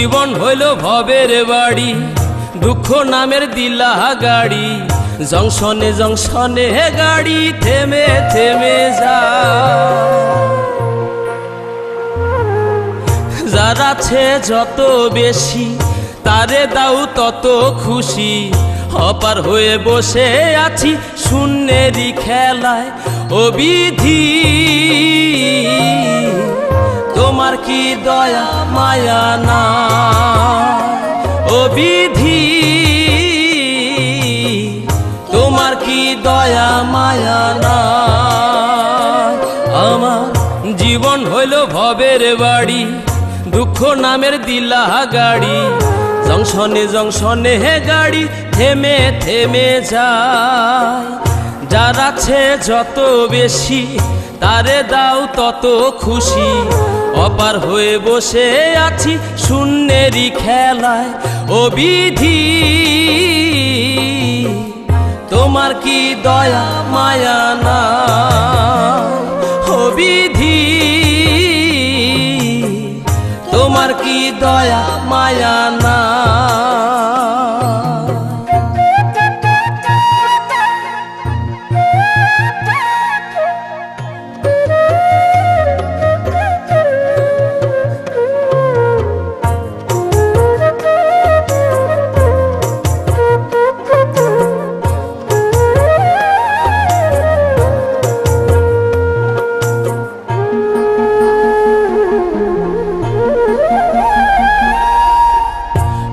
জীবন হইল ভবের বাড়ি, দুঃখ নামের দিলা গাড়ি, জংশনে জংশনে গাড়ি থেমে থেমে যায়। যার আছে যত বেশি তারে দাও তত খুশি, অপার হয়ে বসে আছি শূন্যেরই খেলায়। ও বিধি তোমার কি দয়া মায়া না, ও বিধি তোমার কি দয়া মায়া না। আমার জীবন হইল ভবের বাড়ি, দুঃখ নামের দিলা গাড়ি, জংশনে জংশনে গাড়ি থেমে থেমে যায়। যার আছে যত বেশি তারে দাও তত খুশি, অপার হয়ে বসে আছি শূন্যেরই খেলায়। ও বিধি তোমার কি দয়া মায়া না, ও বিধি তোমার কি দয়া মায়া না।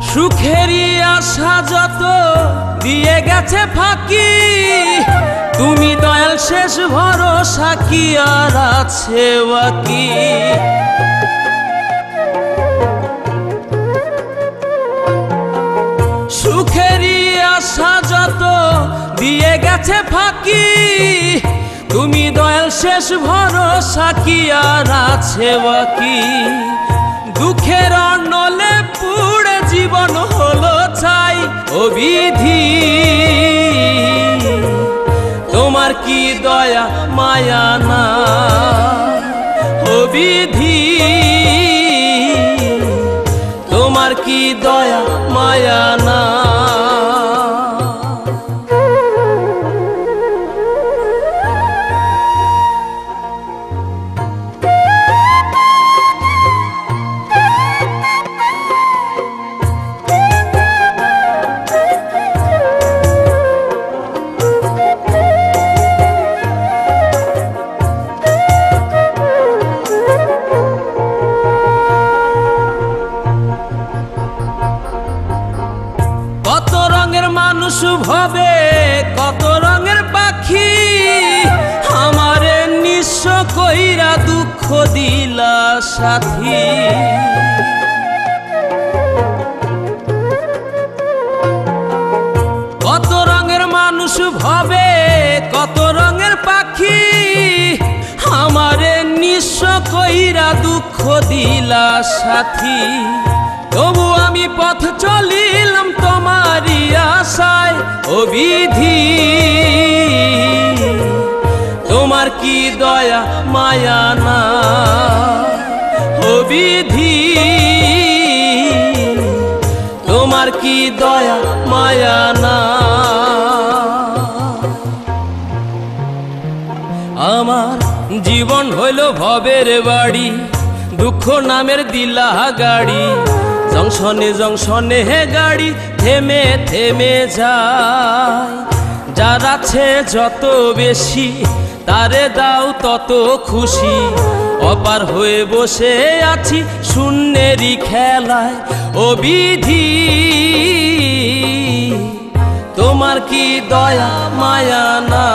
সুখেরই আশা যত দিয়ে গেছে ফাঁকি, তুমি দয়াল শেষ ভরসা কি আর আছে বাকি। সুখেরই আশা যত দিয়ে গেছে ফাঁকি, তুমি দয়াল শেষ ভরসা কি আর আছে বাকি। দুঃখের অনলে পুড়ে জীবন হলো ছাই, ও বিধি তোমার কি দয়া মায়া না, ও বিধি তোমার কি দয়া মায়া না। কত রঙের মানুষ ভবে কত রঙের পাখি, আমারে নিঃস্ব কইরা দুঃখ দিলা সাথী। কত রঙের মানুষ ভবে কত রঙের পাখি, আমারে নিঃস্ব কইরা দুঃখ দিলা সাথী। তবু আমি পথ চলিলাম তোমারই আশায়, ও বিধি তোমার কি দয়া মায়া না, ও বিধি তোমার কি দয়া মায়া না। আমার জীবন হইল ভবের বাড়ি, দুঃখ নামের দিলা গাড়ি, জংশনে জংশনে গাড়ি থেমে থেমে যায়। যার আছে যত বেশি তারে দাও তত খুশি, অপার হয়ে বসে আছি শূন্যেরই খেলায়। ও বিধি তোমার কি দয়া মায়া না।